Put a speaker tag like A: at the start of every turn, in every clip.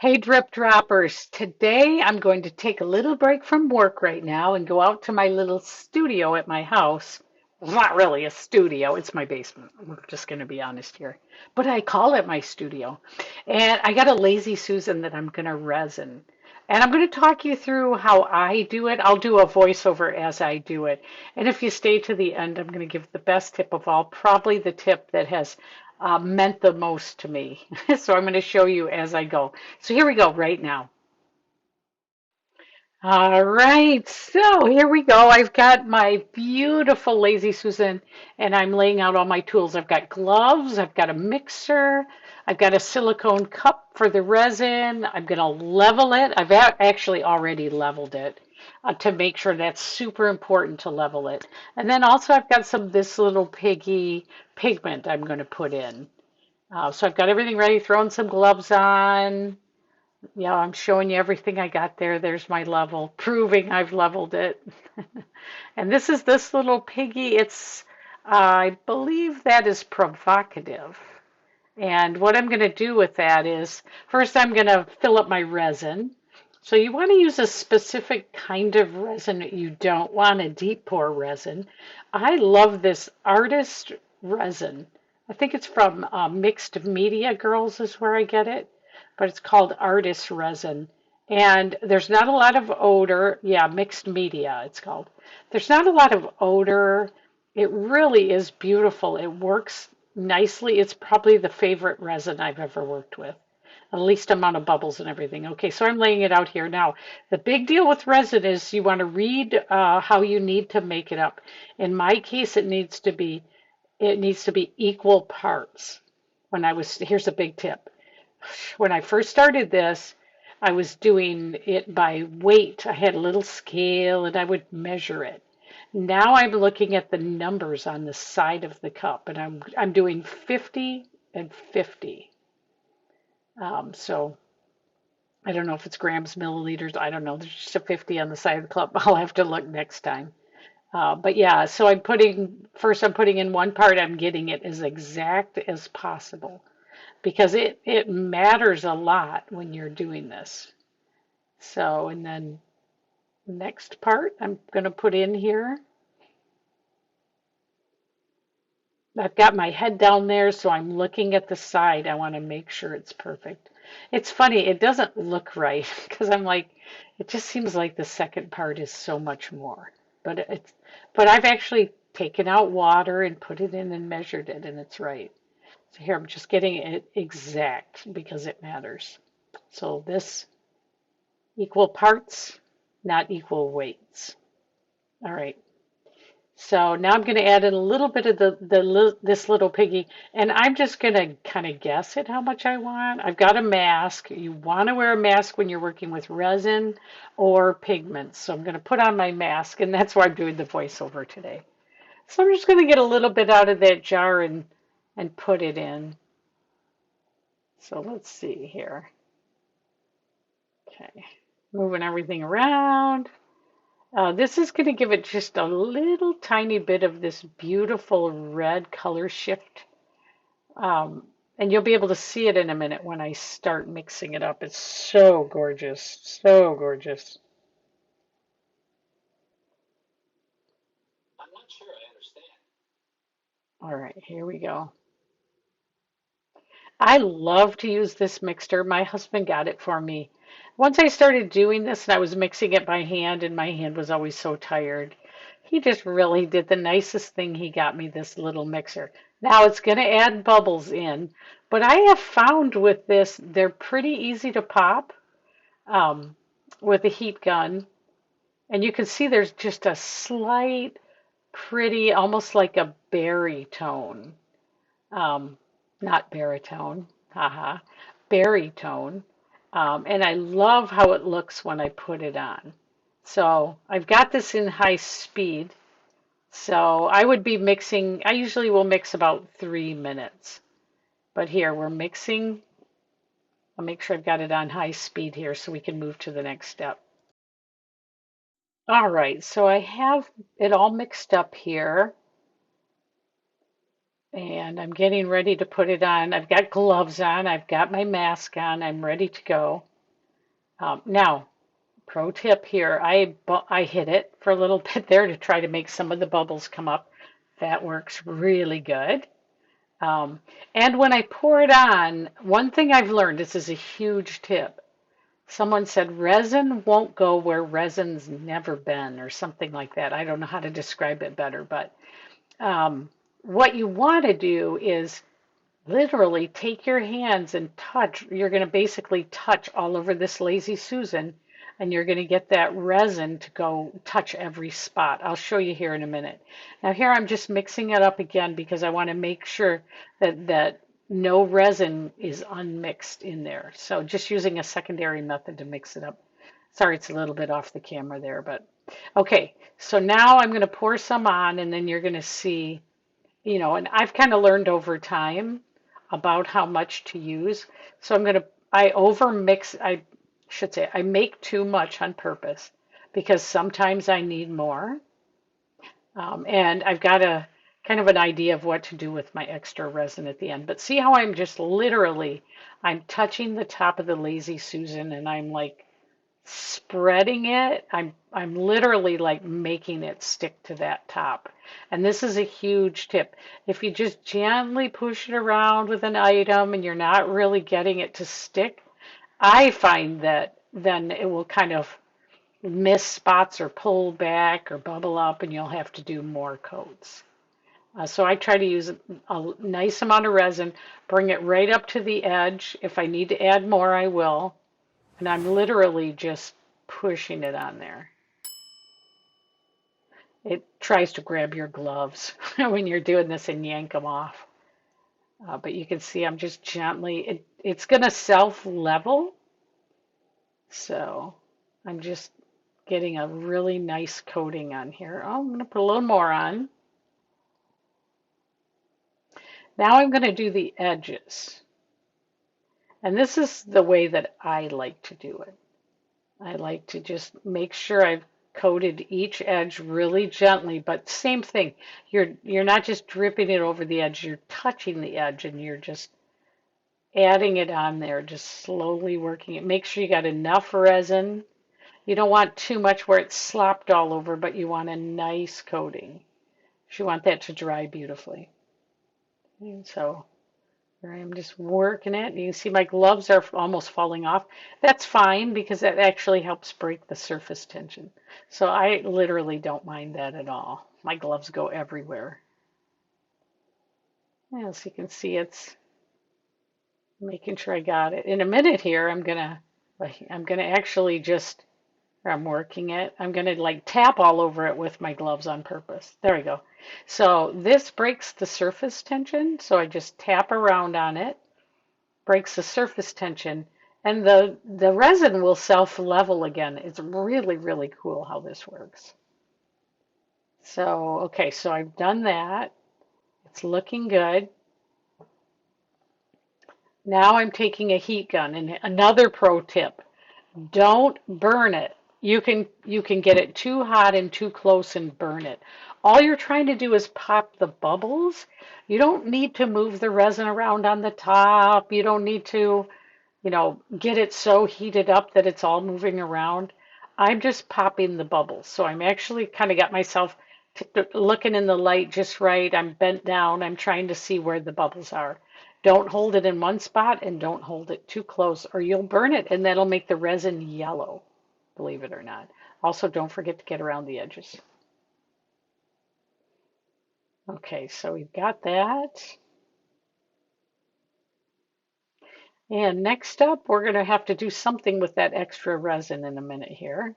A: Hey, drip droppers. Today I'm going to take a little break from work right now and go out to my little studio at my house. Well, not really a studio, it's my basement. We're just going to be honest here. But I call it my studio. And I got a Lazy Susan that I'm going to resin. And I'm going to talk you through how I do it. I'll do a voiceover as I do it. And if you stay to the end, I'm going to give the best tip of all, probably the tip that has meant the most to me. So I'm going to show you as I go. So here we go right now. All right, so here we go. I've got my beautiful Lazy Susan and I'm laying out all my tools. I've got gloves, I've got a mixer, I've got a silicone cup for the resin. I'm going to level it. I've actually already leveled it to make sure that's super important to level it. And then also I've got some this little piggy pigment I'm going to put in. So I've got everything ready, throwing some gloves on. Yeah, I'm showing you everything I got there. There's my level, proving I've leveled it. And this is this little piggy. I believe that is provocative. And what I'm going to do with that is, first I'm going to fill up my resin. So you want to use a specific kind of resin. You don't want a deep pour resin. I love this artist resin. I think it's from Mixed Media Girls is where I get it, but it's called artist resin. And there's not a lot of odor. Yeah, Mixed Media it's called. There's not a lot of odor. It really is beautiful. It works nicely. It's probably the favorite resin I've ever worked with. The least amount of bubbles and everything. Okay, so I'm laying it out here now. The big deal with resin is you want to read how you need to make it up. In my case, it needs to be equal parts. Here's a big tip. When I first started this, I was doing it by weight. I had a little scale and I would measure it. Now I'm looking at the numbers on the side of the cup and I'm doing 50 and 50. So I don't know if it's grams, milliliters. I don't know. There's just a 50 on the side of the cup. I'll have to look next time. But yeah, so I'm putting in one part. I'm getting it as exact as possible because it matters a lot when you're doing this. So, and then next part I'm going to put in here. I've got my head down there, so I'm looking at the side. I want to make sure it's perfect. It's funny, it doesn't look right because I'm like, it just seems like the second part is so much more. But I've actually taken out water and put it in and measured it, and it's right. So here I'm just getting it exact because it matters. So this equal parts, not equal weights. All right. So now I'm going to add in a little bit of this little piggy, and I'm just going to kind of guess at how much I want. I've got a mask. You want to wear a mask when you're working with resin or pigments. So I'm going to put on my mask, and that's why I'm doing the voiceover today. So I'm just going to get a little bit out of that jar and put it in. So let's see here. Okay, moving everything around. This is going to give it just a little tiny bit of this beautiful red color shift. And you'll be able to see it in a minute when I start mixing it up. It's so gorgeous, so gorgeous. All right, here we go. I love to use this mixer. My husband got it for me. Once I started doing this and I was mixing it by hand, and my hand was always so tired, he just really did the nicest thing. He got me this little mixer. Now it's going to add bubbles in, but I have found with this, they're pretty easy to pop um, with a heat gun. And you can see there's just a slight, pretty, almost like a berry tone. Um, Not baritone, haha, baritone. And I love how it looks when I put it on. So I've got this in high speed. So I would be mixing, I usually will mix about 3 minutes. But here we're mixing. I'll make sure I've got it on high speed here so we can move to the next step. All right, so I have it all mixed up here. And I'm getting ready to put it on. I've got gloves on, I've got my mask on, I'm ready to go. Now, pro tip here, I hit it for a little bit there to try to make some of the bubbles come up. That works really good. Um, and when I pour it on, one thing I've learned, this is a huge tip. Someone said resin won't go where resin's never been, or something like that. I don't know how to describe it better, but what you want to do is literally take your hands and touch. You're going to basically touch all over this Lazy Susan, and you're going to get that resin to go touch every spot. I'll show you here in a minute. Now here I'm just mixing it up again because I want to make sure that no resin is unmixed in there. So just using a secondary method to mix it up. Sorry, it's a little bit off the camera there, but okay. So now I'm going to pour some on, and then you're going to see, and I've kind of learned over time about how much to use. So I over mix, I should say, I make too much on purpose because sometimes I need more. And I've got a kind of an idea of what to do with my extra resin at the end. But see how I'm just literally, I'm touching the top of the Lazy Susan and I'm like spreading it. I'm literally like making it stick to that top. And this is a huge tip. If you just gently push it around with an item and you're not really getting it to stick, I find that then it will kind of miss spots or pull back or bubble up and you'll have to do more coats. So I try to use a nice amount of resin, bring it right up to the edge. If I need to add more, I will. And I'm literally just pushing it on there. It tries to grab your gloves when you're doing this and yank them off. But you can see I'm just gently, it's going to self-level. So I'm just getting a really nice coating on here. Oh, I'm going to put a little more on. Now I'm going to do the edges. And this is the way that I like to do it. I like to just make sure I've coated each edge really gently, but same thing. You're not just dripping it over the edge, you're touching the edge and you're just adding it on there, just slowly working it. Make sure you got enough resin. You don't want too much where it's slopped all over, but you want a nice coating. You want that to dry beautifully. And so I'm just working it. You can see my gloves are almost falling off. That's fine because that actually helps break the surface tension. So I literally don't mind that at all. My gloves go everywhere. As you can see, it's making sure I got it. In a minute here, I'm gonna actually just, I'm working it. I'm gonna like tap all over it with my gloves on purpose. There we go. So this breaks the surface tension. So I just tap around on it, breaks the surface tension, and the resin will self-level again. It's really, really cool how this works. So, okay, so I've done that. It's looking good. Now I'm taking a heat gun, and another pro tip, don't burn it. You can get it too hot and too close and burn it. All you're trying to do is pop the bubbles. You don't need to move the resin around on the top. You don't need to get it so heated up that it's all moving around. I'm just popping the bubbles. So I'm actually kind of got myself looking in the light just right. I'm bent down. I'm trying to see where the bubbles are. Don't hold it in one spot and don't hold it too close or you'll burn it and that'll make the resin yellow, believe it or not. Also, don't forget to get around the edges. Okay, so we've got that. And next up, we're going to have to do something with that extra resin in a minute here.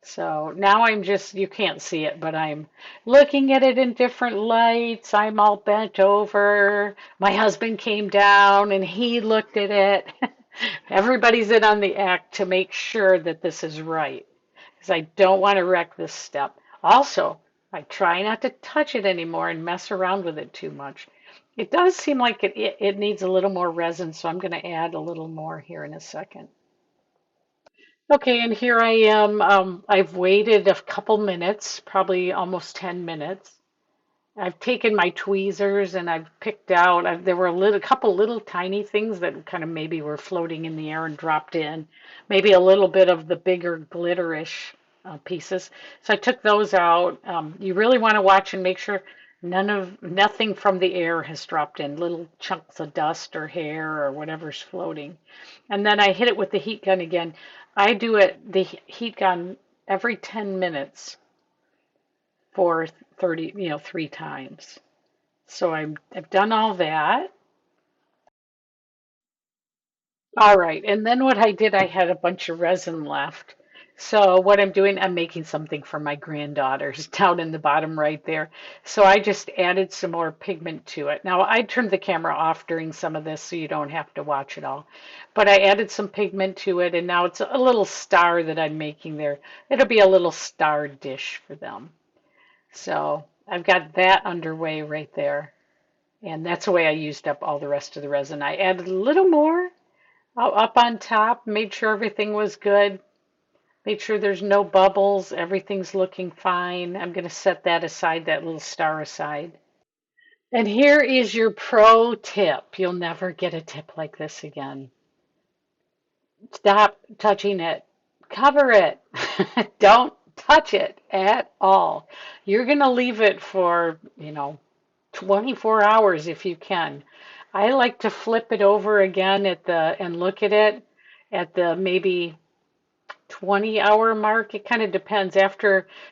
A: So now you can't see it, but I'm looking at it in different lights. I'm all bent over. My husband came down and he looked at it. Everybody's in on the act to make sure that this is right because I don't want to wreck this step. Also, I try not to touch it anymore and mess around with it too much. It does seem like it needs a little more resin, so I'm going to add a little more here in a second. Okay, and here I am. I've waited a couple minutes, probably almost 10 minutes, I've taken my tweezers and I've picked out. There were a couple little tiny things that kind of maybe were floating in the air and dropped in. Maybe a little bit of the bigger glitterish pieces. So I took those out. You really want to watch and make sure nothing from the air has dropped in. Little chunks of dust or hair or whatever's floating. And then I hit it with the heat gun again. I do the heat gun every 10 minutes for 30, 3 times. So I've done all that. All right. And then what I did, I had a bunch of resin left. So what I'm doing, I'm making something for my granddaughters down in the bottom right there. So I just added some more pigment to it. Now I turned the camera off during some of this so you don't have to watch it all. But I added some pigment to it and now it's a little star that I'm making there. It'll be a little star dish for them. So I've got that underway right there. And that's the way I used up all the rest of the resin. I added a little more up on top, made sure everything was good, made sure there's no bubbles, everything's looking fine. I'm going to set that aside, that little star aside. And here is your pro tip. You'll never get a tip like this again. Stop touching it. Cover it. Don't touch it at all. You're going to leave it for, 24 hours if you can. I like to flip it over again and look at it at the maybe 20-hour mark. It kind of depends.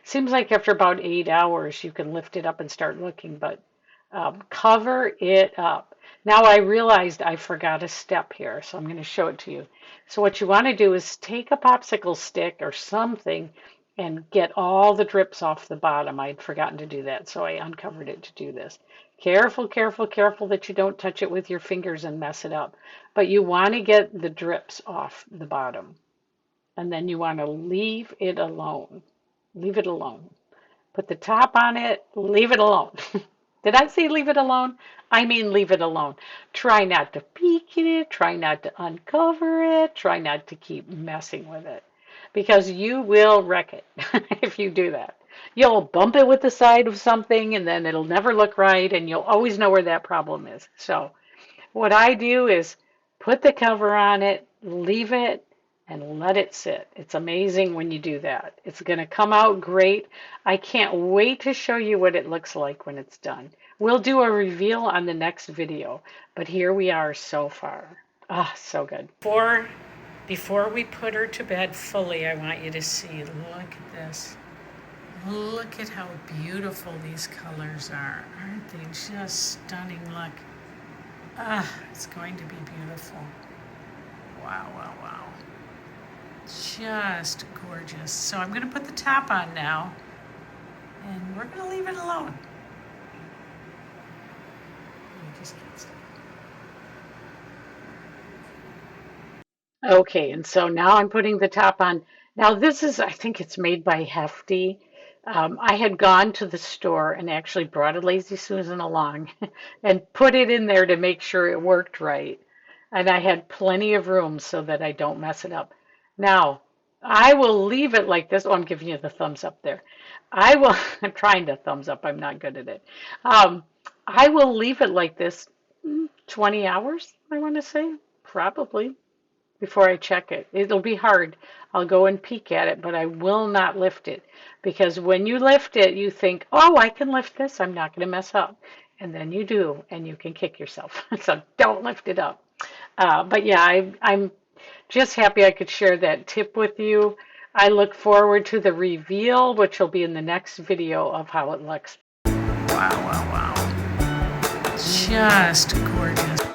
A: Seems like after about 8 hours you can lift it up and start looking, but cover it up. Now I realized I forgot a step here, so I'm going to show it to you. So what you want to do is take a popsicle stick or something and get all the drips off the bottom. I'd forgotten to do that, so I uncovered it to do this. Careful, careful, careful that you don't touch it with your fingers and mess it up. But you want to get the drips off the bottom. And then you want to leave it alone. Leave it alone. Put the top on it, leave it alone. Did I say leave it alone? I mean leave it alone. Try not to peek at it, try not to uncover it, try not to keep messing with it. Because you will wreck it if you do that. You'll bump it with the side of something and then it'll never look right and you'll always know where that problem is. So what I do is put the cover on it, leave it, and let it sit. It's amazing when you do that. It's going to come out great. I can't wait to show you what it looks like when it's done. We'll do a reveal on the next video, but here we are so far. Ah, so good. Before we put her to bed fully, I want you to see, look at this. Look at how beautiful these colors are. Aren't they just stunning? Look. Ah, it's going to be beautiful. Wow, wow, wow. Just gorgeous. So I'm going to put the top on now, and we're going to leave it alone. Okay, and so now I'm putting the top on. Now this is, I think it's made by Hefty. I had gone to the store and actually brought a Lazy Susan along and put it in there to make sure it worked right. And I had plenty of room so that I don't mess it up. Now, I will leave it like this. Oh, I'm giving you the thumbs up there. I'm trying to thumbs up. I'm not good at it. I will leave it like this 20 hours, I want to say, probably, before I check it. It'll be hard. I'll go and peek at it, but I will not lift it because when you lift it, you think, oh, I can lift this. I'm not going to mess up. And then you do, and you can kick yourself. So don't lift it up. But yeah, I'm just happy I could share that tip with you. I look forward to the reveal, which will be in the next video of how it looks. Wow, wow, wow. Just gorgeous.